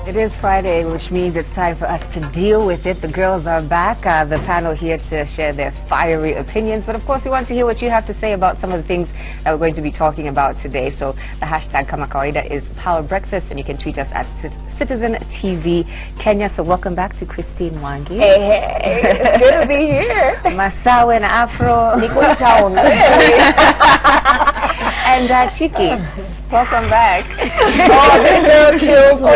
It is Friday, which means it's time for us to deal with it. The girls are back, the panel here to share their fiery opinions. But of course, we want to hear what you have to say about some of the things that we're going to be talking about today. So the hashtag Kama Kawaida is Power Breakfast, and you can tweet us at Citizen TV Kenya. So welcome back to Christine Wangi. Hey, hey, it's good to be here. Masawe and Afro. Nico Town. And Chiki. Welcome back. Oh, this girl killed me.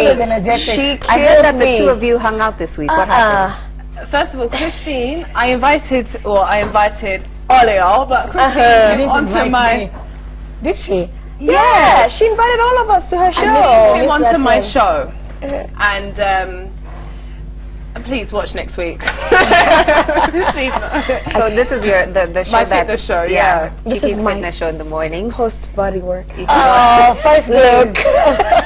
I heard that the two of you hung out this week. What happened? First of all, Christine, I invited all y'all, but Christine onto my... Did she? Yeah, she invited all of us to her show. She came onto my show. And please watch next week. So this is the show my fitness show, yeah. This is my fitness show in the morning. Post body work. First look.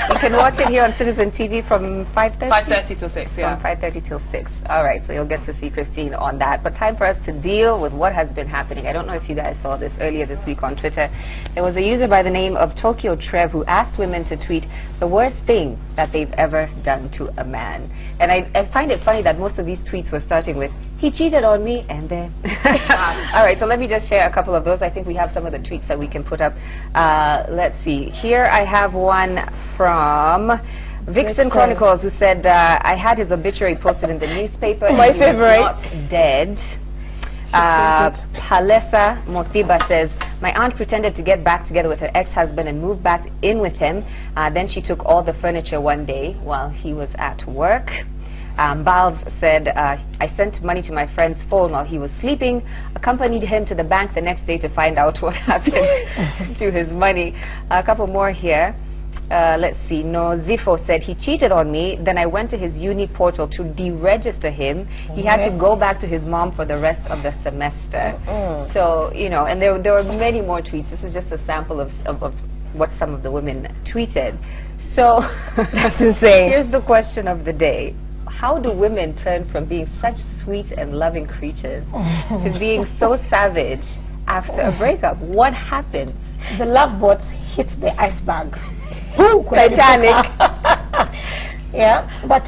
You can watch it here on Citizen TV from 5:30? 5:30 till 6, yeah. From 5:30 till 6. All right, so you'll get to see Christine on that. But time for us to deal with what has been happening. I don't know if you guys saw this earlier this week on Twitter. There was a user by the name of Tokyo Trev who asked women to tweet the worst thing that they've ever done to a man. And I find it funny that most of these tweets were starting with, he cheated on me, and then... All right, so let me just share a couple of those. I think we have some of the tweets that we can put up. Let's see. Here I have one from Vixen Chronicles, who said, I had his obituary posted in the newspaper. My favorite. He was not dead. Palesa Mothiba says, my aunt pretended to get back together with her ex-husband and moved back in with him. Then she took all the furniture one day while he was at work. Balv said, I sent money to my friend's phone while he was sleeping, accompanied him to the bank the next day to find out what happened to his money. A couple more here. Let's see. No, Zifo said, he cheated on me, then I went to his uni portal to deregister him. He had to go back to his mom for the rest of the semester. So, you know, and there were many more tweets. This is just a sample of what some of the women tweeted. So, that's insane. Here's the question of the day. How do women turn from being such sweet and loving creatures to being so savage after a breakup? What happens? The love boat hit the iceberg. Titanic. Yeah, but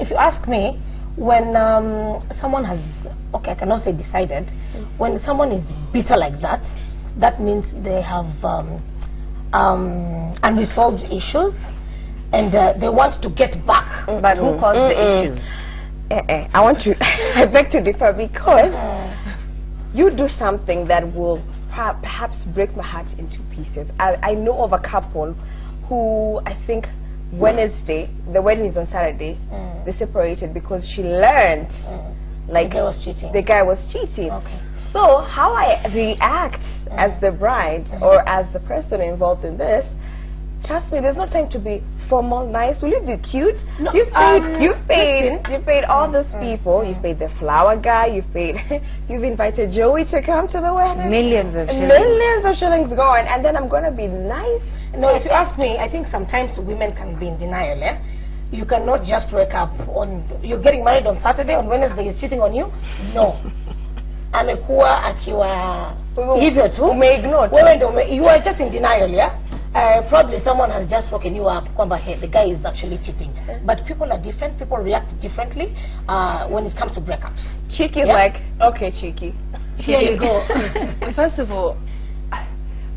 if you ask me, when someone has, okay, I cannot say decided, when someone is bitter like that, that means they have unresolved issues. And they want to get back. But who caused the issue? I want to, I beg to differ, because you do something that will perhaps break my heart into pieces. I know of a couple who, I think Wednesday, the wedding is on Saturday, they separated because she learned like the guy was cheating. Okay. So how I react as the bride or as the person involved in this, trust me, there's no time to be formal, nice. Will you be cute? No, you've paid all those people. You've paid the flower guy. You've invited Joey to come to the wedding. Millions of shillings gone, and then I'm gonna be nice. No, if you ask me, I think sometimes women can be in denial. Eh? You cannot just wake up on. You're getting married on Saturday. On Wednesday, he's cheating on you. No. Amekuwa akiwa hivyo tu. You are just in denial, yeah. Probably someone has just woken you up, hey, the guy is actually cheating. But people are different. People react differently when it comes to breakups. Cheeky is like, okay, cheeky. Here you go. First of all,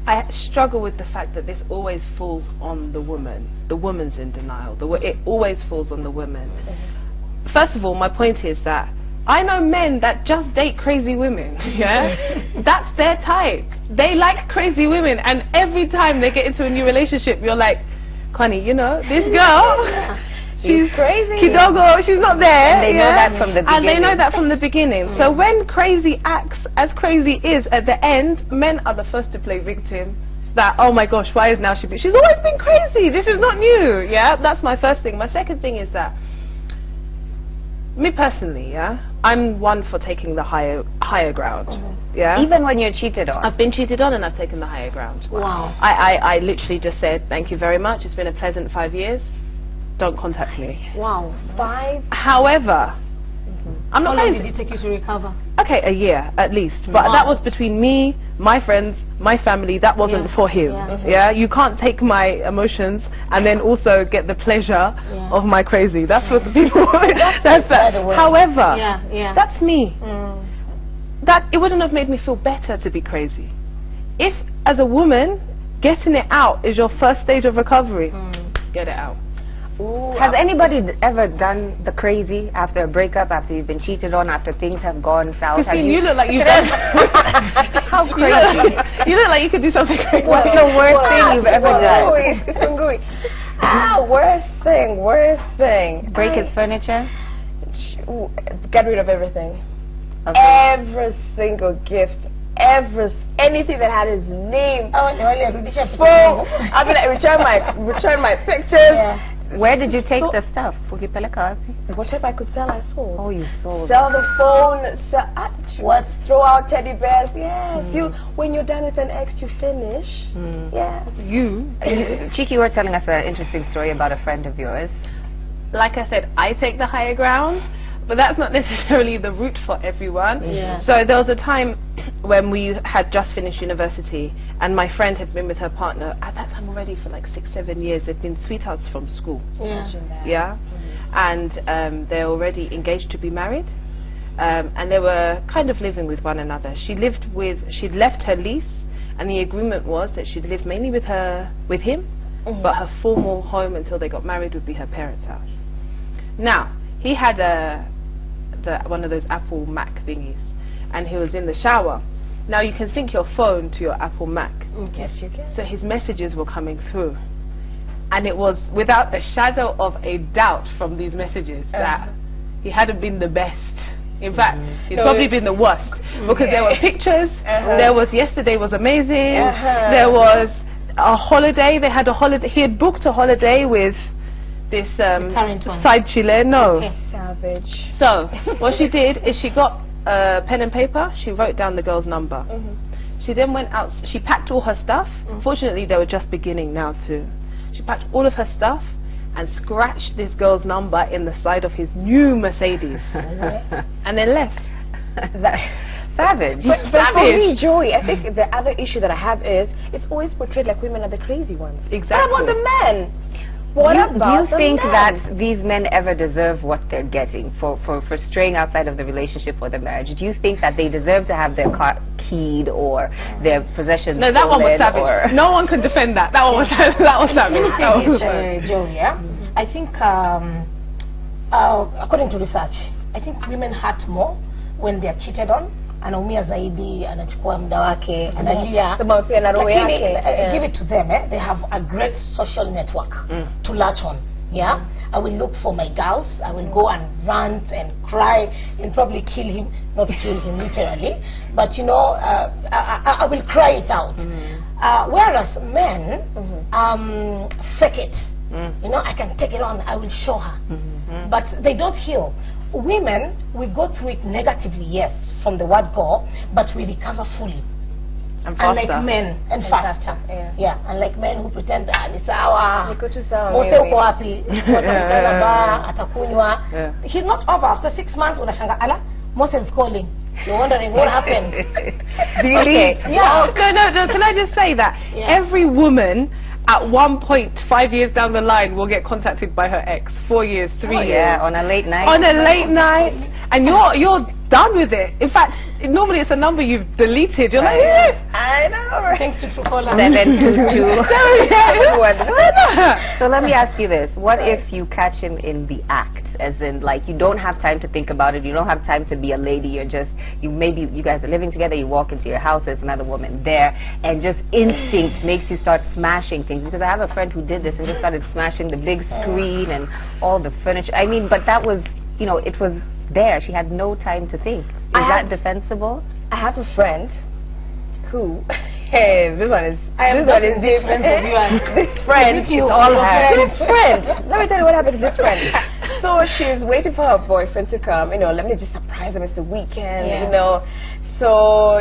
I struggle with the fact that this always falls on the woman. The woman's in denial. It always falls on the women. First of all, my point is that I know men that just date crazy women, yeah? That's their type. They like crazy women, and every time they get into a new relationship, you're like, Connie, you know, this girl, she's crazy. Kidogo, she's not there. And they know that from the beginning. And they know that from the beginning. So when crazy acts as crazy is at the end, men are the first to play victim. That, oh my gosh, why is now she's always been crazy. This is not new, yeah? That's my first thing. My second thing is that, me personally, yeah, I'm one for taking the higher ground. Yeah. Even when you're cheated on. I've been cheated on and I've taken the higher ground. Wow. I literally just said, thank you very much. It's been a pleasant 5 years. Don't contact me. Wow. 5. However, I'm not. How long did it take you to recover? Okay. okay, a year at least, but that was between me, my friends, my family. That wasn't for him. You can't take my emotions and then also get the pleasure of my crazy. That's what the people. That's that. However, that's me. That it wouldn't have made me feel better to be crazy. If, as a woman, getting it out is your first stage of recovery, get it out. Ooh, has anybody ever done the crazy after a breakup, after you've been cheated on, after things have gone south? Christine, you look like you've done. How crazy! You look like you could do something crazy. What's the worst thing you've ever done? Worst thing. Break his furniture? Get rid of everything. Every single gift. Anything that had his name. I mean, I return my pictures. Where did you take the stuff? Whatever I could sell, I sold. Oh, you sold. Sell the phone. What? Throw out teddy bears. Yes. When you're done with an ex, you finish. Yeah. Chiki, you were telling us an interesting story about a friend of yours. Like I said, I take the higher ground, but that's not necessarily the route for everyone. So there was a time when we had just finished university, and my friend had been with her partner at that time already for like 6-7 years. They'd been sweethearts from school. And they're already engaged to be married, and they were kind of living with one another. She'd left her lease, and the agreement was that she'd live mainly with him, but her formal home until they got married would be her parents' house. Now, he had one of those Apple Mac thingies, and he was in the shower. Now you can sync your phone to your Apple Mac. Yes, you can. So his messages were coming through, and it was without a shadow of a doubt from these messages that he hadn't been the best. In fact, he'd probably been the worst, because there were pictures. There was yesterday was amazing. There was a holiday. They had a holiday. He had booked a holiday with this side Chile. Savage. So what she did is she got pen and paper. She wrote down the girl's number. She then went out. She packed all her stuff. Fortunately, they were just beginning now too. She packed all of her stuff and scratched this girl's number in the side of his new Mercedes, and then left. Savage. But for me, Joey, I think the other issue that I have is it's always portrayed like women are the crazy ones. Exactly. What about the men? Do you think that these men ever deserve what they're getting for straying outside of the relationship or the marriage? Do you think that they deserve to have their car keyed or their possessions No, that one was savage. No one could defend that. That one was savage. Joey, I think, according to research, I think women hurt more when they are cheated on. Anaumia zaidi, anachukua muda wake, analia. Lakini, give it to them, they have a great social network to latch on. I will look for my girls, I will go and rant and cry and probably kill him, not kill him literally, but you know, I will cry it out. Whereas men fake it. You know, I can take it on, I will show her. But they don't heal. Women, we go through it negatively, yes, from the word go, but we recover fully. And faster. Unlike men, and faster. Unlike men who pretend that it's our he's not over after 6 months. Mose is calling. You're wondering what happened. Really? No, can I just say that every woman at one point 5 years down the line will get contacted by her ex. 4 years, 3 years. On a late night. On a late night, and you're done with it. In fact, normally it's a number you've deleted. You're like, I know. Thanks to Trucola. 722. So let me ask you this: what if you catch him in the act? As in, like, you don't have time to think about it. You don't have time to be a lady. You're just maybe you guys are living together. You walk into your house. There's another woman there, and just instinct makes you start smashing things. Because I have a friend who did this and just started smashing the big screen and all the furniture. I mean, but that was, you know, it was there. She had no time to think. Is that defensible? I have a friend who, this one is different. This friend is all her. This friend. Let me tell you what happened to this friend. So she's waiting for her boyfriend to come. You know, let me just surprise him. It's the weekend. You know. So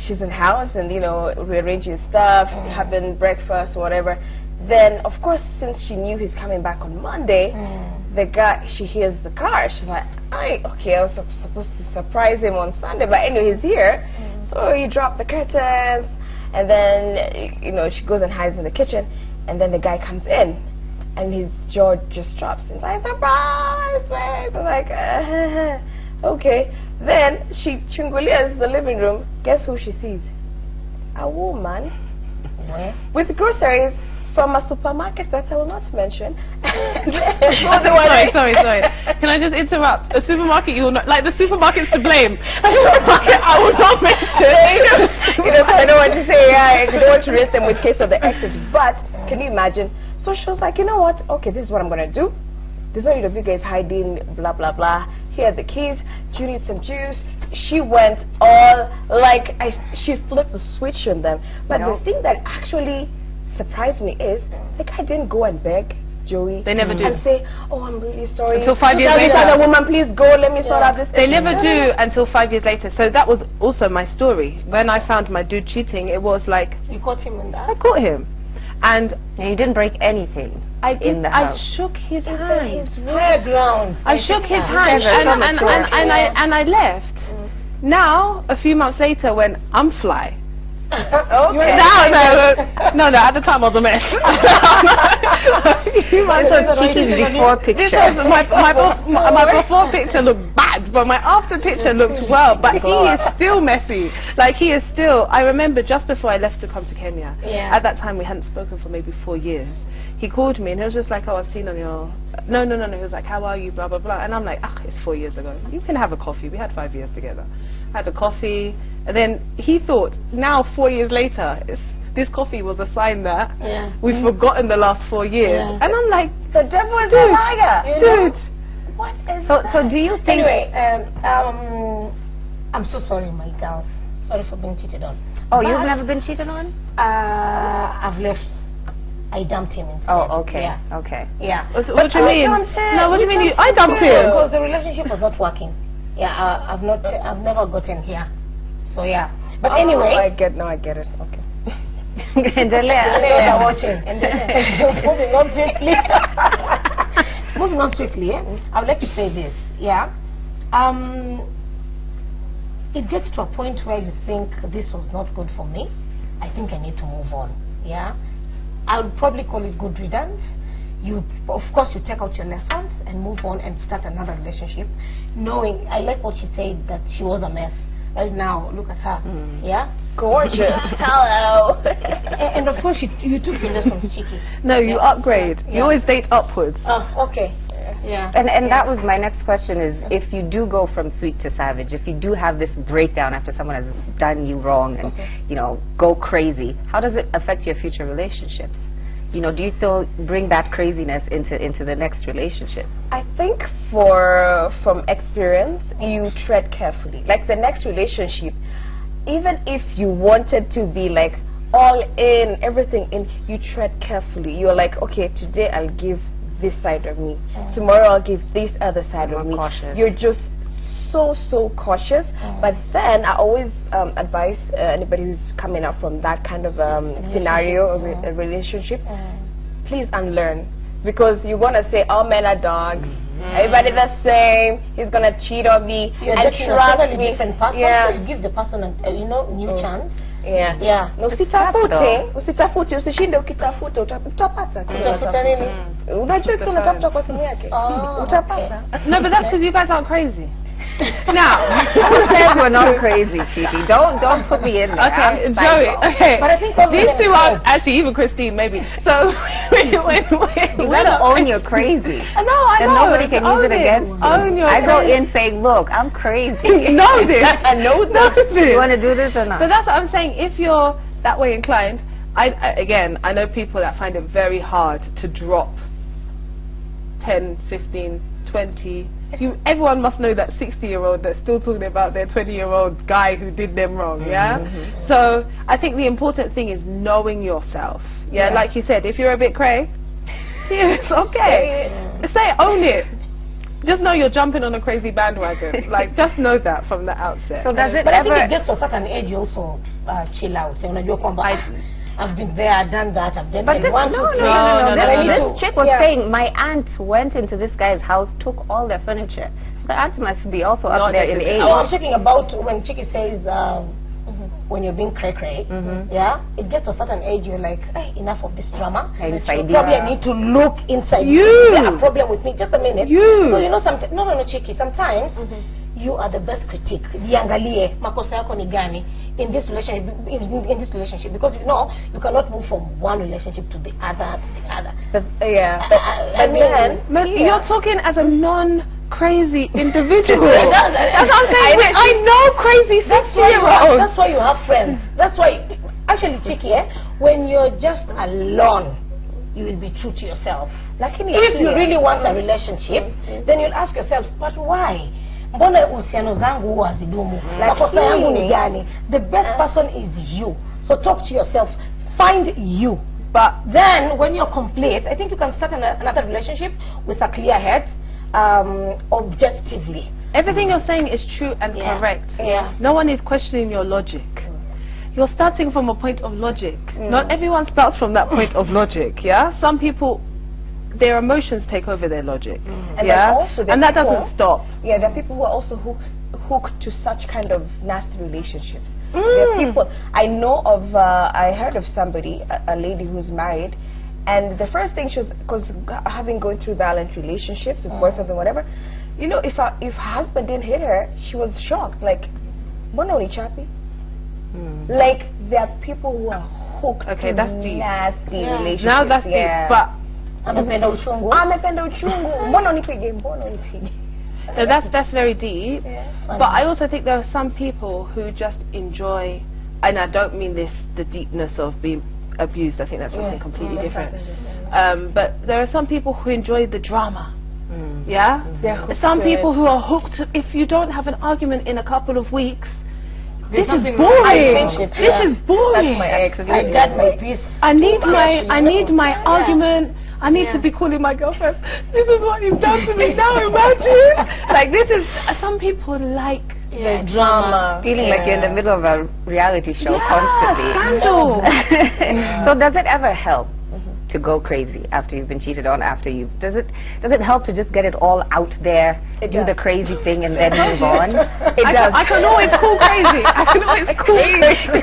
she's in the house, and you know, rearranging stuff, having breakfast, whatever. Then, of course, since she knew he's coming back on Monday, the guy, she hears the car. She's like, okay, I was supposed to surprise him on Sunday, but anyway, he's here. So he dropped the curtains, and then, you know, she goes and hides in the kitchen, and then the guy comes in, and his jaw just drops. He's like, surprise, babe. I'm like, okay. Then she chungulias the living room. Guess who she sees? A woman with groceries from a supermarket that I will not mention. Sorry. Can I just interrupt? A supermarket you will not, like the supermarket's to blame. A supermarket I will not mention. You know, so I don't want to say, I don't want to raise them with case of the exes, but can you imagine? So she was like, you know what? Okay, this is what I'm going to do. There's no need of you guys hiding, blah, blah, blah. Here are the keys. Do you need some juice? She went all, like, she flipped the switch on them. But the thing that actually surprised me is, the guy didn't go and beg Joey. They never do. And say, oh, I'm really sorry. Until 5 years later. This other woman, please go, let me sort out this. They never do until 5 years later. So that was also my story. When I found my dude cheating, it was like... You caught him in that? I caught him. And you didn't break anything in the house. I shook his hand. I shook his hand and I left. Now, a few months later, when I'm fly, Okay. No, at the time I was a mess. Before picture. My before picture looked bad, but my after picture looked well. But he is still messy. Like, he is still... I remember just before I left to come to Kenya, at that time we hadn't spoken for maybe 4 years. He called me and he was just like, oh, I've seen on your... No. He was like, how are you, blah, blah, blah. And I'm like, it's 4 years ago. You can have a coffee. We had 5 years together. I had a coffee. And then he thought, now 4 years later, this coffee was a sign that we've forgotten the last 4 years. And I'm like, the devil is a liar. Dude. What is so do you think... Anyway, I'm so sorry, my girls. Sorry for being cheated on. Oh, you've never been cheated on? I've left. I dumped him instead. Oh, okay. Yeah. Okay. Yeah. What do you mean? No, what do you mean? I dumped him? Because the relationship was not working. Yeah, I've never gotten here. So yeah. But anyway. I get it. Okay. They're watching. And moving on swiftly. Moving on swiftly, I would like to say this. Yeah. It gets to a point where you think this was not good for me. I think I need to move on. Yeah. I would probably call it good riddance. Of course, you take out your lessons and move on and start another relationship, knowing, I like what she said, that she was a mess. Right now, look at her. Yeah? Gorgeous. Hello. And of course, you took your lessons, cheeky. No, you upgrade. You always date upwards. Oh, okay. Yeah. And that was my next question is, if you do go from sweet to savage, if you do have this breakdown after someone has done you wrong and, you know, go crazy, how does it affect your future relationships? You know, do you still bring that craziness into the next relationship? I think from experience, you tread carefully. Like the next relationship, even if you wanted to be like all in, everything in, you tread carefully. You're like, okay, today I'll give this side of me. Tomorrow I'll give this other side of me. Cautious. You're just so cautious. But then I always advise anybody who's coming up from that kind of scenario of a relationship, please unlearn, because you're gonna say all men are dogs, everybody the same, he's gonna cheat on me, and trust me. Different person, so you give the person a new chance. Yeah. Na usitafute, usishinde ukitafuta, utapata. Utafuta nini? Unajua tu unatafuta kwa simu yake. Utapata. No, but that's because you guys aren't crazy. Now, who says we're not crazy, Chiqui? Don't put me in there. Okay, Joey. Okay, but I think these two are actually, even Christine maybe. So you gotta own you're crazy. I know. And nobody can use it against you. I go in saying, look, I'm crazy. Know this. I know this. You want to do this or not? But that's what I'm saying. If you're that way inclined, I know people that find it very hard to drop 10, 15, 20. Everyone must know that 60-year-old that's still talking about their 20-year-old guy who did them wrong, So I think the important thing is knowing yourself. Yeah, like you said, if you're a bit cray, it's okay. Say own it. Just know you're jumping on a crazy bandwagon. Like, just know that from the outset. So does it but ever... I think it gets to a certain age you also chill out. I've been there, I've done that, I've done But that. This chick was saying, my aunt went into this guy's house, took all their furniture. The aunt must be also up there in age. I was talking about when Chiki says, when you're being cray-cray, yeah, it gets to a certain age, you're like, hey, enough of this drama. Probably I need to look inside. You have a problem with me. Just a minute. So you know, sometimes, no, Chiki, sometimes you are the best critique. Diangalie, makosa yako ni gani in this relationship, because you know you cannot move from one relationship to the other. But then you're talking as a non-crazy individual. That's what I'm saying. I know crazy 6-year-olds. That's why you have friends. That's why, actually, Chiki, when you're just alone, you will be true to yourself. If you really want a relationship, then you'll ask yourself, but why? Mbona uhusiano zangu huwa hazidumu? Makosa yangu ni gani? The best person is you. So talk to yourself. Find you. But then, when you're complete, I think you can start another relationship with a clear head, objectively. Everything you're saying is true and correct. No one is questioning your logic. You're starting from a point of logic. Not everyone starts from that point of logic, yeah? Some people, their emotions take over their logic, and that doesn't stop. Yeah, there are people who are also hooked to such kind of nasty relationships. There are people, I know of, I heard of somebody, a lady who's married, and the first thing she was, because having gone through violent relationships with boyfriends and whatever, you know, if her husband didn't hit her, she was shocked, like, Bononi Chappy. Like, there are people who are hooked to nasty relationships. Now that's deep, but amependa uchungu. Mbona unipige? That's very deep. But I also think there are some people who just enjoy, and I don't mean the deepness of being abused. I think that's something completely different. But there are some people who enjoy the drama. Some people who are hooked. If you don't have an argument in a couple of weeks, this is boring. This is boring. That's my ex. I got my peace. I need my argument. I need to be calling my girlfriend. This is what you've done to me now, imagine. Like, this is, some people like the drama. Feeling like you're in the middle of a reality show constantly. Scandal. So does it ever help to go crazy after you've been cheated on, does it help to just get it all out there, do the crazy thing and then move on? It does. I can always call crazy. I can always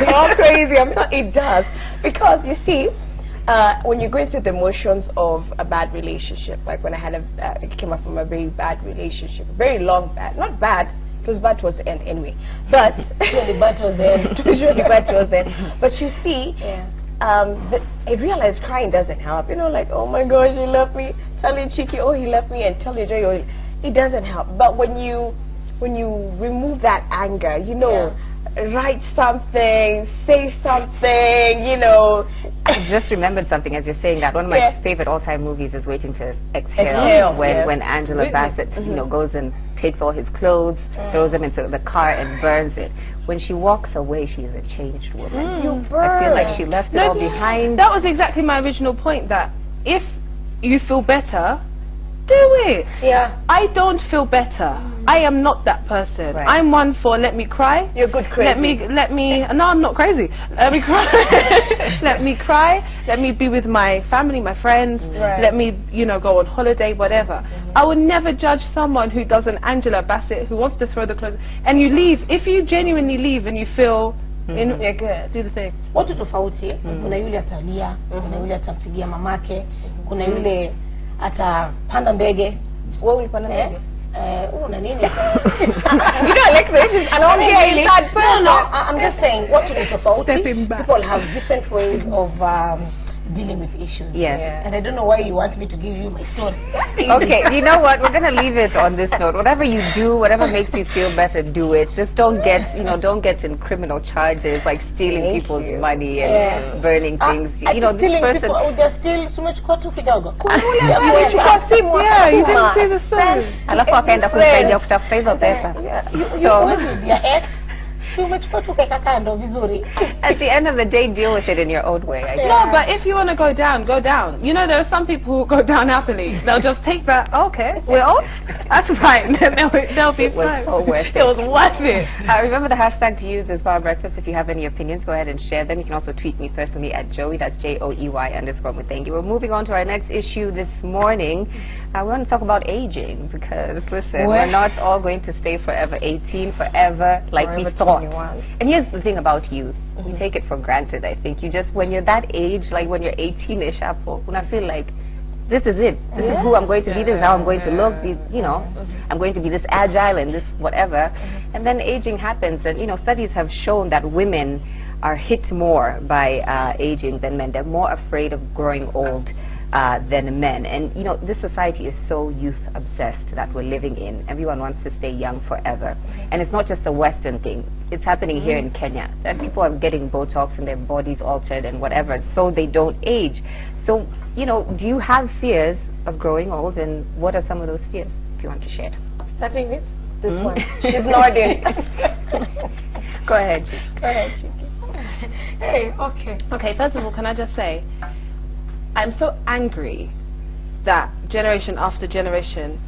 call crazy. It does. Because, you see, when you're going through the emotions of a bad relationship, like when I had it came up from a very bad relationship, very long bad, not bad, it was bad towards the end anyway, but really bad towards the end. It was really bad towards the end. But you see, I realized crying doesn't help. You know, like, oh my gosh, he left me. Telling Chiki, oh, he left me, and telling Joy, oh, it doesn't help. But when you remove that anger, you know. Write something, say something, you know. I just remembered something as you're saying that. One of my favorite all-time movies is Waiting to Exhale, when Angela Bassett, you know, goes and takes all his clothes, throws them into the car and burns it. When she walks away, she's a changed woman. You burn. I feel like she left it all behind. That was exactly my original point, that if you feel better, do it. I don't feel better. I am not that person. I'm one for let me cry. You're good crazy. Let me no, I'm not crazy. Let me cry. Let me cry. Let me be with my family, my friends. Let me, you know, go on holiday, whatever. I would never judge someone who does an Angela Bassett, who wants to throw the clothes, and you leave. If you genuinely leave and you feel you're good, do the thing. Watu tofauti, kuna yule atalia, kuna yule atampigia mamake, kuna yule atapanda ndege. Wewe ulipanda ndege? Una nini? You know, like this is I'm just saying, what to do tofauti? People have different ways of dealing with issues. And I don't know why you want me to give you my story. Okay, you know what? We're gonna leave it on this note. Whatever you do, whatever makes you feel better, do it. Just don't get, don't get in criminal charges like stealing people's money and burning things. You know, this person. People just steal so much kwa tu kidogo. Yeah, you didn't see the story. Alafu akaenda kumsaidia kutafuta hizo pesa. You with your ex. At the end of the day, deal with it in your own way, I guess. No, but if you want to go down, go down. You know, there are some people who go down happily. They'll just take that, okay, well, that's fine. Then they'll be fine. So worth it. It was worth it. Remember the hashtag to use is Bar Breakfast. If you have any opinions, go ahead and share them. You can also tweet me personally at Joey, that's JOEY_Mutengi. We're moving on to our next issue this morning. We want to talk about aging because, listen, we're not all going to stay forever 18, forever like we thought. 21. And here's the thing about youth. We take it for granted, I think. You just, when you're that age, like when you're 18-ish, when I feel like this is it. This is who I'm going to be. This is how I'm going to look. These, you know, I'm going to be this agile and this whatever. And then aging happens. And, you know, studies have shown that women are hit more by aging than men. They're more afraid of growing old than men. And, you know, this society is so youth-obsessed that we're living in. Everyone wants to stay young forever. And it's not just a Western thing. It's happening here in Kenya. That people are getting Botox and their bodies altered and whatever, so they don't age. So, you know, do you have fears of growing old, and what are some of those fears, if you want to share? Starting with this one. She's nodding. Go ahead. Go ahead, Chiki. Hey, okay. Okay, first of all, can I just say, I'm so angry that generation after generation,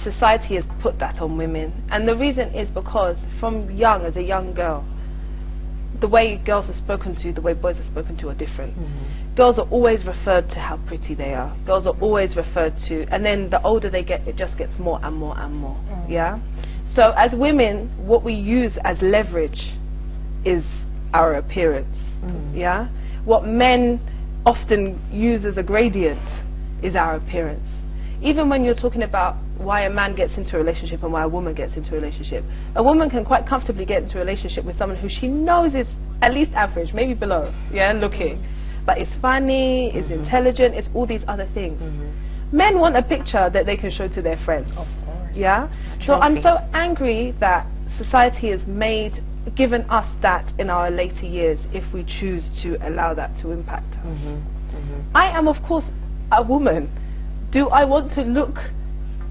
society has put that on women. And the reason is because from young, as a young girl, the way girls are spoken to, the way boys are spoken to are different. Girls are always referred to how pretty they are. Girls are always referred to, and then the older they get, it just gets more and more and more. Yeah? So as women, what we use as leverage is our appearance. Yeah? What men often use as a gradient is our appearance. Even when you're talking about why a man gets into a relationship and why a woman gets into a relationship, a woman can quite comfortably get into a relationship with someone who she knows is at least average, maybe below, yeah, looking, but it's funny, it's intelligent, it's all these other things. Men want a picture that they can show to their friends. Of course. Yeah? So I'm so angry that society has given us that in our later years if we choose to allow that to impact us. I am, of course, a woman. Do I want to look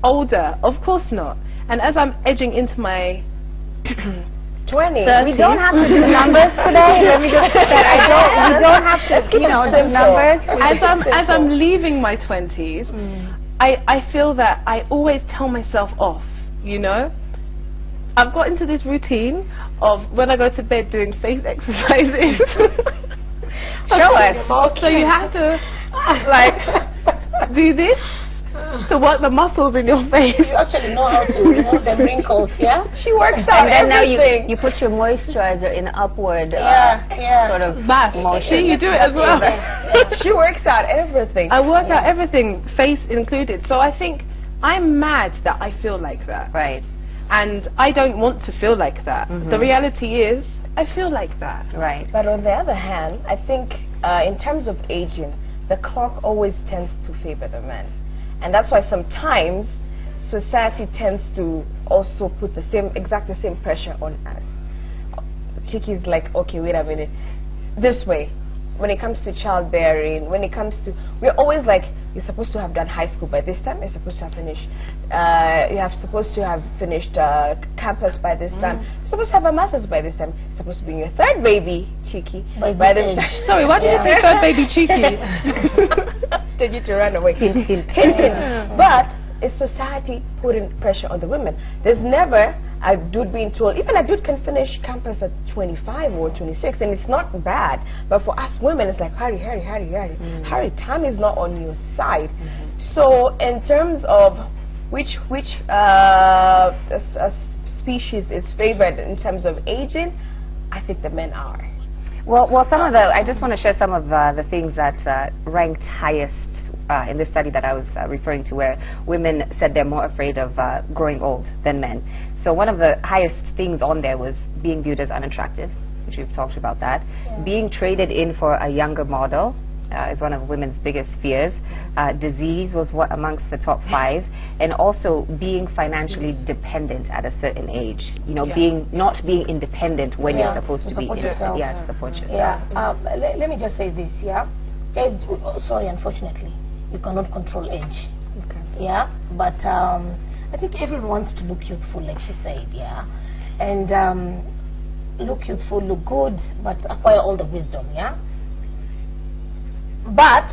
older? Of course not. And as I'm edging into my 20. 30s. We don't have to do numbers today. Let me just say that. We don't have to, you know, do numbers. As I'm leaving my 20s, I feel that I always tell myself off, you know? I've got into this routine of when I go to bed doing face exercises. Show us. So you have to, like, do this to work the muscles in your face. You actually know how to remove the wrinkles, yeah? She works out and then everything. now you put your moisturizer in upward sort of bath motion. See, you do it as well. She works out everything. I work out everything, face included. So I think I'm mad that I feel like that. Right. And I don't want to feel like that. The reality is, I feel like that. Right. But on the other hand, I think in terms of aging, the clock always tends to favor the man. And that's why sometimes society tends to also put the same pressure on us. Chiki's like, okay, wait a minute. This way, when it comes to childbearing, when it comes to, we're always like, you're supposed to have done high school by this time, you're supposed to have finished, supposed to have finished campus by this time, you're supposed to have a master's by this time, you're supposed to be in your third baby, Chiki, by this time. Sorry, why did you say third baby Chiki? Did you to run away? But it's society putting pressure on the women. There's never a dude being told, even a dude can finish campus at 25 or 26, and it's not bad. But for us women, it's like, hurry. Hurry, time is not on your side. So in terms of which species is favored in terms of aging, I think the men are. Well, I just want to share some of the things that ranked highest in this study that I was referring to, where women said they're more afraid of growing old than men. So one of the highest things on there was being viewed as unattractive, which we've talked about that. Being traded in for a younger model is one of women's biggest fears. Disease was amongst the top 5, and also being financially dependent at a certain age. You know, not being independent when you're supposed to be independent. Yeah, support yourself. Let me just say this. Age, sorry, unfortunately, you cannot control age. Okay. But I think everyone wants to look youthful, like she said. And look youthful, look good, but acquire all the wisdom, yeah? But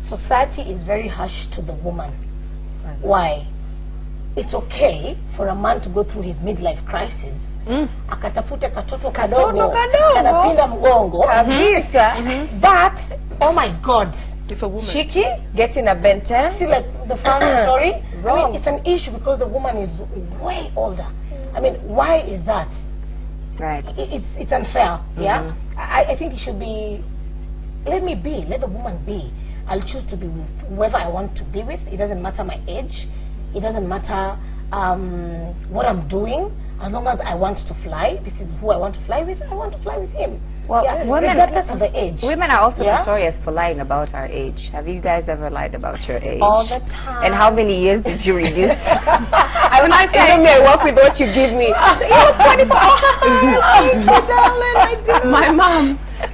society is very harsh to the woman. Why? It's okay for a man to go through his midlife crisis. Akatafute katoto kadogo, kanapinda mgongo. But, oh my God, if a woman Shiki getting a benten. see, like the family story, I mean, it's an issue because the woman is way older. I mean, why is that? Right. It's unfair, yeah? I think it should be, let me be, let the woman be. I'll choose to be with whoever I want to be with. It doesn't matter my age. It doesn't matter what I'm doing. As long as I want to fly, this is who I want to fly with, I want to fly with him. Well, yeah, women, regardless of the age. Women are also Yeah? notorious for lying about our age. Have you guys ever lied about your age? All the time. And how many years did you reduce? When I say I work with what you give me.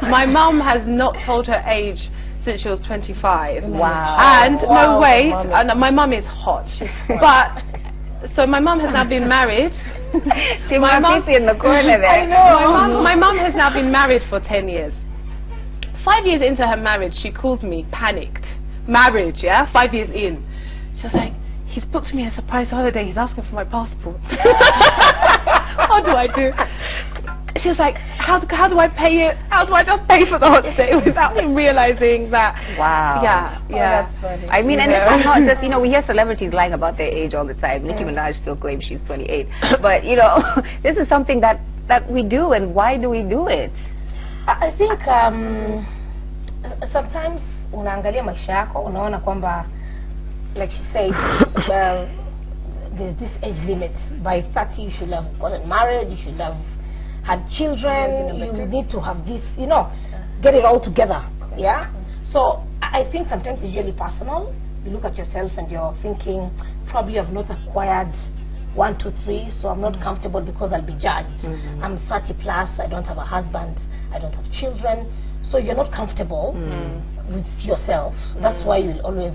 My mum has not told her age since she was 25. Wow. And no wait, mommy. my mum is hot. But so my mum has now been married. My mom's in the corner there. I know. My mum has now been married for 10 years. 5 years into her marriage, she calls me panicked. Marriage, yeah? 5 years in. She was like, he's booked me a surprise holiday. He's asking for my passport. What do I do? She was like, how do I pay it? How do I just pay for the holiday without him realizing that? Wow. Yeah, yeah. That's funny. I mean, and it's not just, you know, we hear celebrities lying about their age all the time. Nicki Minaj still claims she's 28. But, you know, this is something that we do, and why do we do it? I think sometimes unaangalia maisha yako unaona kwamba, like she said, well, there's this age limit. By 30 you should have gotten married, you should have had children, you need to have this, you know, get it all together, yeah? So I think sometimes it's really personal. You look at yourself and you're thinking, probably I've not acquired 1, 2, 3, so I'm not comfortable because I'll be judged. I'm 30 plus, I don't have a husband, I don't have children, so you're not comfortable with yourself. That's why you'll always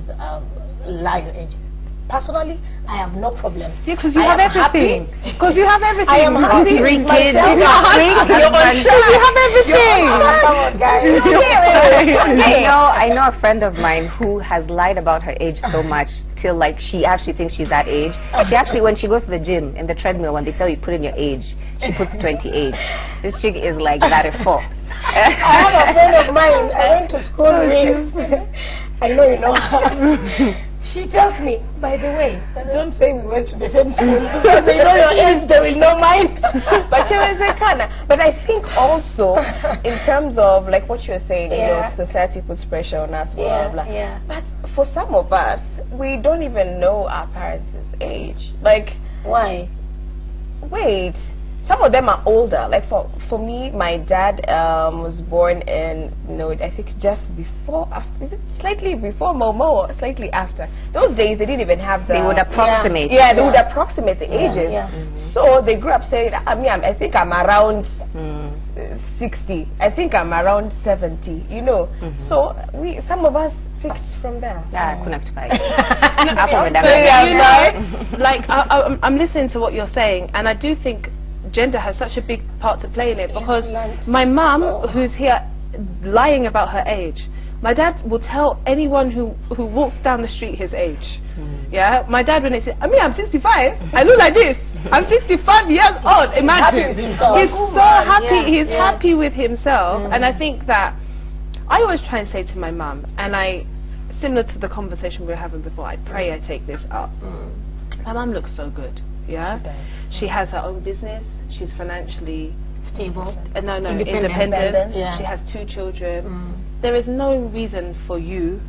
lie your age. Personally, I have no problem. See, because you have everything. Because you have everything. I am happy. 3 with kids. myself. You got 3 kids. You have everything. Come on, guys. I know a friend of mine who has lied about her age so much till like she actually thinks she's that age. She actually, when she goes to the gym, in the treadmill, when they tell you put in your age, she puts 28. This chick is like that at 4. I have a friend of mine. I went to school with. I know you know her. She tells me, by the way, don't say we went to the same school because they know your age, they will know mine. But I think also in terms of like what you're saying, you know, society puts pressure on us, blah, blah, blah. Yeah. But for some of us, we don't even know our parents' age. Like, Why? wait, some of them are older. Like for me, my dad was born in, I think just before, after, is it slightly before Momo or slightly after? Those days they didn't even have the... They would approximate. Yeah, they would approximate the ages. Yeah. So they grew up saying, I think I'm around 60. I think I'm around 70, you know. So some of us fixed from there. Like, I'm listening to what you're saying, and I do think gender has such a big part to play in it, because my mum, who's here lying about her age, my dad will tell anyone who walks down the street his age. Yeah, my dad, when he said, I'm 65, I look like this, I'm 65 years old, imagine. He's so happy, he's happy with himself. And I think that I always try and say to my mum, and similar to the conversation we were having before, I pray I take this up. My mum looks so good, yeah? She has her own business, she's financially Stable. Independent. Yeah. She has 2 children. There is no reason for you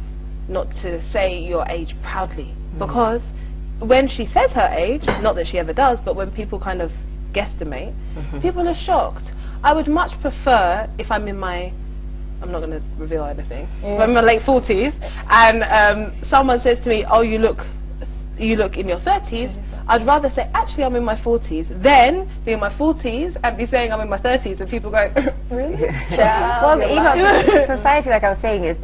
not to say your age proudly, because when she says her age, not that she ever does, but when people kind of guesstimate, people are shocked. I would much prefer if I'm in my, I'm not going to reveal anything, if I'm in my late 40s and someone says to me, oh, you look in your 30s, I'd rather say, actually, I'm in my 40s, than be in my 40s and be saying I'm in my 30s, and people go, really? Well, society, like I was saying, is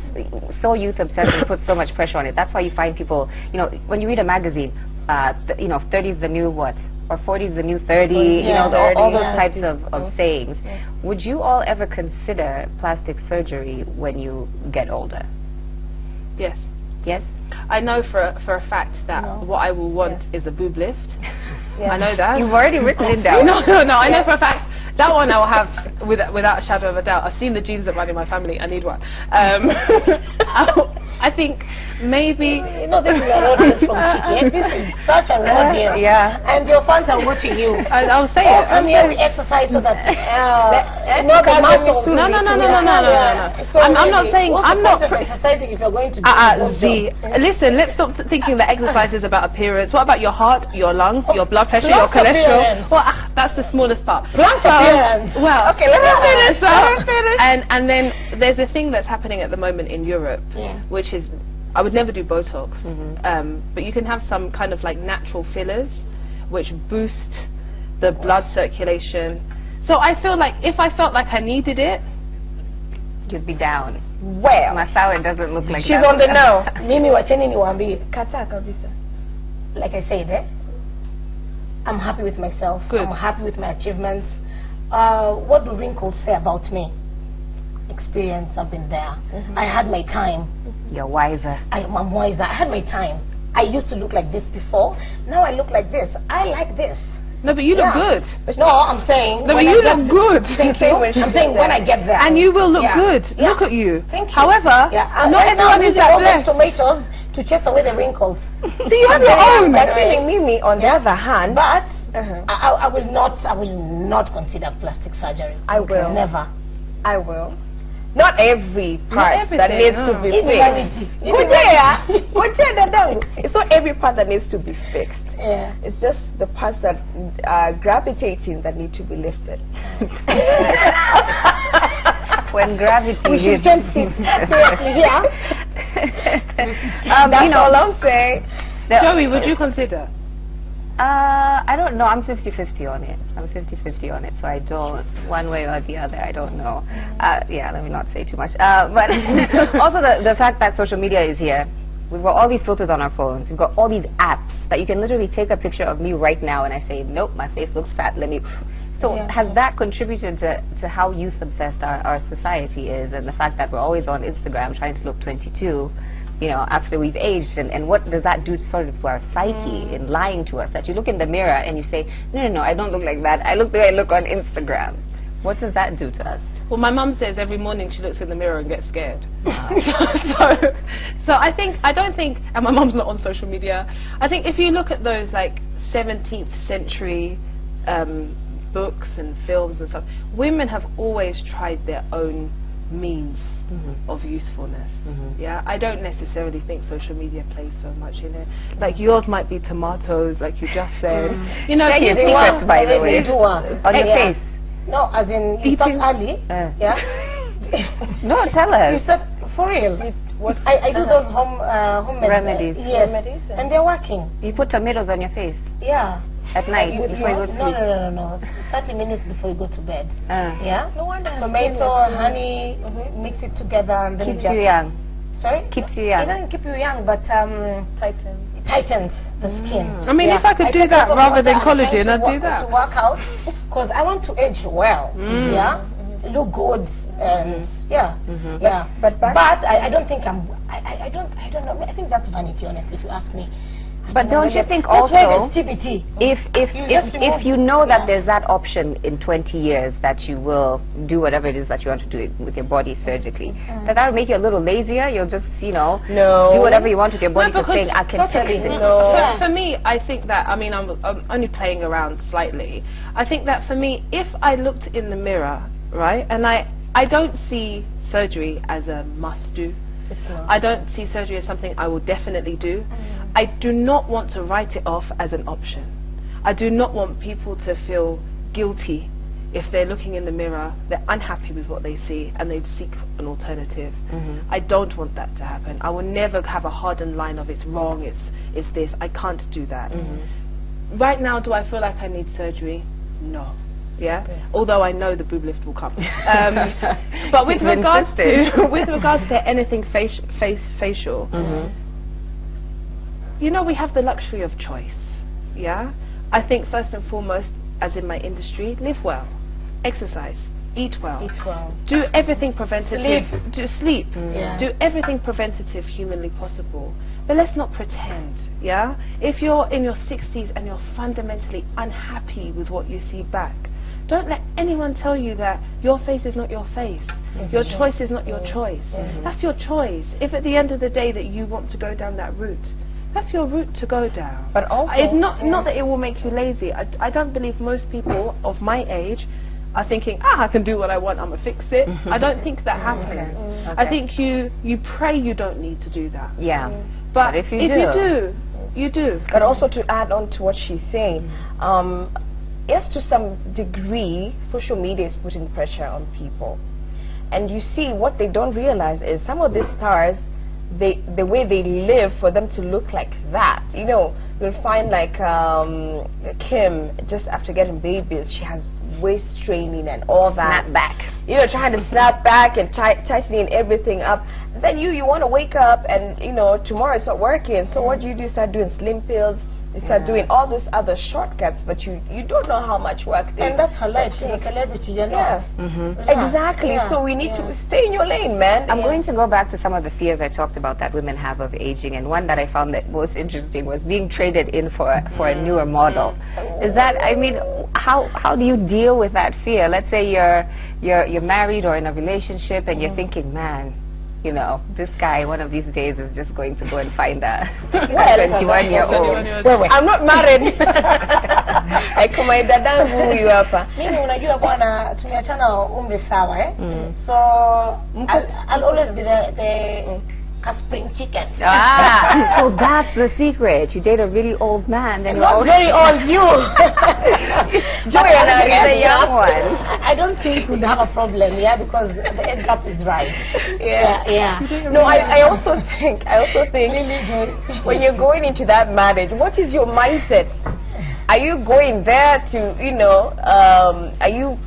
so youth obsessed and puts so much pressure on it. That's why you find people, when you read a magazine, 30 is the new what? or 40 is the new 30, you know, all those types of sayings. Would you all ever consider plastic surgery when you get older? Yes. Yes? I know for a fact that what I will want is a boob lift. I know that. You've already written it down. No. I know for a fact that one I will have without a shadow of a doubt. I've seen the genes that run in my family. I need one. I think maybe... You know, this is an audience from Chicken. This is such an audience. Yeah. And your fans are watching you. I'll say it. Come here, we exercise so that... No. I'm not saying... I'm not... exercising if you're going to do Listen, let's stop thinking that exercise is about appearance. What about your heart, your lungs, your blood pressure, your cholesterol? Well, that's the smallest part. Well, okay, let me finish. And then there's a thing that's happening at the moment in Europe, which is, I would never do Botox, but you can have some kind of like natural fillers which boost the blood circulation. So I feel like if I felt like I needed it, you'd be down. Well, Masawe doesn't look like she's that. on the know. Mimi wacheni niwaambie. Kata kabisa. Like I said, I'm happy with myself. Good. I'm happy with my achievements. What do wrinkles say about me? Experience, I've been there. I had my time. You're wiser. I'm wiser. I had my time. I used to look like this before. Now I look like this. I like this. no, but you look good. No, I'm saying... No, but you look good. Thank you. I'm saying when I get there. And you will look good. Look at you. Thank you. However, not everyone is that blessed. Tomatoes to chase away the wrinkles. So you have your own. But Mimi, on the other hand... But I will not consider plastic surgery. I will. Never. I will. Not every part that needs to be fixed. It's not every part that needs to be fixed. Yeah. It's just the parts that are gravitating that need to be lifted. When gravity We should hits. just sit seriously here. That's all I'm saying. Joey, would you consider? I don't know. I'm 50-50 on it. I'm 50-50 on it, so I don't, one way or the other, I don't know. Yeah, let me not say too much. But also the fact that social media is here. We've got all these filters on our phones. We've got all these apps that you can literally take a picture of me right now and I say, nope, my face looks fat, let me... So has that contributed to how youth-obsessed our society is, and the fact that we're always on Instagram trying to look 22, you know, after we've aged, and what does that do sort of to our psyche in lying to us, that you look in the mirror and you say, no, I don't look like that, I look the way I look on Instagram. What does that do to us? Well, my mum says every morning she looks in the mirror and gets scared. So I don't think, and my mum's not on social media, I think if you look at those like 17th century books and films and stuff, women have always tried their own means of youthfulness. Yeah, I don't necessarily think social media plays so much in it. Like yours might be tomatoes, like you just said. You know, Check your secrets, by the way. On your face. No, as in you start early. Yeah. No, tell us. You said for real. I do those home remedies. Yes, and they're working. You put tomatoes on your face. Yeah. At night before you go to sleep. No. 30 minutes before you go to bed. Yeah. No wonder. Tomato, honey, mix it together and then Keeps you young. Sorry? Keeps you young. It doesn't keep you young, but tightens the skin. I mean, if I could do that rather than collagen, I'd do that. To work out, because I want to age well. Yeah. Look good. And yeah. But I don't think I don't know. I think that's vanity, honestly, if you ask me. But don't you think also, if you know that there's that option in 20 years that you will do whatever it is that you want to do with your body surgically, that will make you a little lazier? You'll just, you know, do whatever you want with your body for saying, I can fix it. For me, I think that, I mean, I'm only playing around slightly. I think that for me, if I looked in the mirror, right, and I don't see surgery as a must-do. I don't see surgery as something I will definitely do. I do not want to write it off as an option. I do not want people to feel guilty if they're looking in the mirror, they're unhappy with what they see, and they seek an alternative. I don't want that to happen. I will never have a hardened line of it's wrong, it's this. I can't do that. Right now, do I feel like I need surgery? No. Yeah. Although I know the boob lift will come. But with regards to anything facial, you know, we have the luxury of choice. Yeah. I think first and foremost, as in my industry, live well, exercise, eat well, do everything preventative, sleep, do everything preventative humanly possible. But let's not pretend, yeah? If you're in your 60s and you're fundamentally unhappy with what you see back, don't let anyone tell you that your face is not your face. Your choice is not your choice. That's your choice. If at the end of the day that you want to go down that route, that's your route to go down. But also, it's not that it will make you lazy. I don't believe most people of my age are thinking, I can do what I want, I'm going to fix it. I don't think that happens. I think you pray you don't need to do that. Yeah. But if you do, you do. But also to add on to what she's saying, yes, to some degree, social media is putting pressure on people. And you see, what they don't realize is some of these stars, the way they live for them to look like that, you know, you'll find like Kim, just after getting babies, she has waist training and all that. Snap back. You know, trying to snap back and tightening everything up. Then you want to wake up and, you know, tomorrow it's not working. So what do? You start doing slim pills. You start doing all those other shortcuts, but you don't know how much work they... And that's her life. She's a celebrity, you know. Yes. Exactly. So we need to stay in your lane, man. I'm going to go back to some of the fears I talked about that women have of aging, and one that I found that most interesting was being traded in for a newer model. Is that, I mean, how do you deal with that fear? Let's say you're married or in a relationship and you're thinking, man, you know, this guy one of these days is just going to go and find a 21-year-old. I'm not married. Kama dadangu huyu hapa. Mimi unajua bwana tumeachana umri sawa So I'll always be the spring chicken. So that's the secret. You date a really old man, then not very old, you. Joanna is a young one. I don't think we'd have a problem, because the age gap is right. No, I also think when you're going into that marriage, what is your mindset? Are you going there to, you know, are you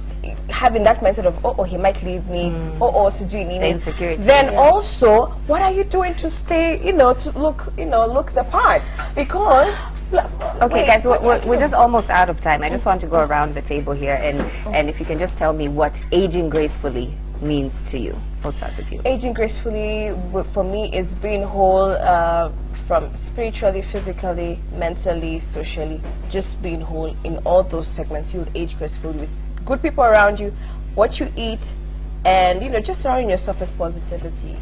having that mindset of, he might leave me, insecurity. Then also, what are you doing to stay, you know, to look the part? Because okay, guys, we're just almost out of time. I just want to go around the table here, and if you can just tell me what aging gracefully means to you. We'll start with you. Aging gracefully, for me, is being whole, from spiritually, physically, mentally, socially, just being whole in all those segments. You'll age gracefully with good people around you, what you eat, and, you know, just surrounding yourself with positivity.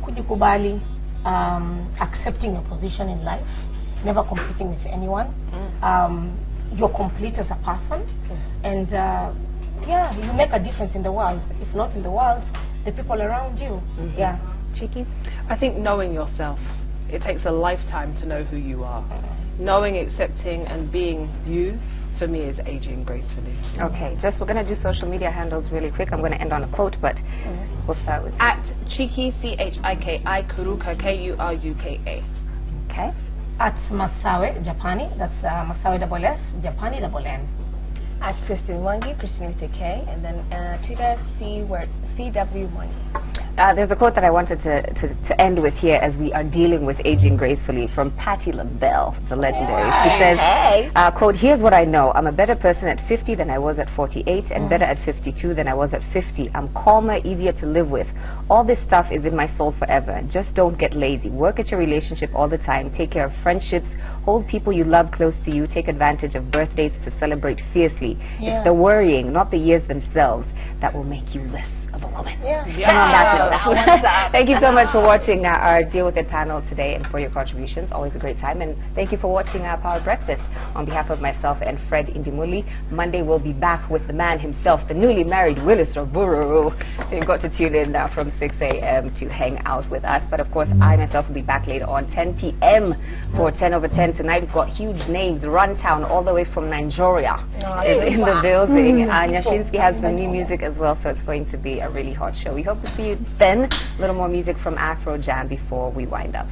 Kujikubali, accepting your position in life, never competing with anyone. You're complete as a person, and you make a difference in the world. If not in the world, the people around you. Cheeky? I think knowing yourself. It takes a lifetime to know who you are. Knowing, accepting, and being you, for me, is aging gracefully. Okay, we're going to do social media handles really quick. I'm going to end on a quote, but we'll start with at Chiki, Chiki, Kuruka, Kuruka. Okay. At Masawe, Japani. That's Masawe double-S, Japani double-N. At Christine Wangi, Christine with a K, and then Twitter, CW Wangi. There's a quote that I wanted to end with here as we are dealing with aging gracefully from Patti LaBelle, the legendary. She says, quote, "Here's what I know. I'm a better person at 50 than I was at 48 and better at 52 than I was at 50. I'm calmer, easier to live with. All this stuff is in my soul forever. Just don't get lazy. Work at your relationship all the time. Take care of friendships. Hold people you love close to you. Take advantage of birthdays to celebrate fiercely. It's the worrying, not the years themselves, that will make you less of a woman." Thank you so much for watching our Deal With It panel today and for your contributions. Always a great time. And thank you for watching our Power Breakfast. On behalf of myself and Fred Indimuli, Monday we'll be back with the man himself, the newly married Willis Raburu. You've got to tune in now from 6 a.m. to hang out with us. But of course, I myself will be back later on 10 p.m. for 10 over 10. Tonight we've got huge names. Runtown all the way from Nigeria is in the building. Nyashinsky has some new music as well, so it's going to be a really hot show. We hope to see you then. A little more music from Afro Jam before we wind up.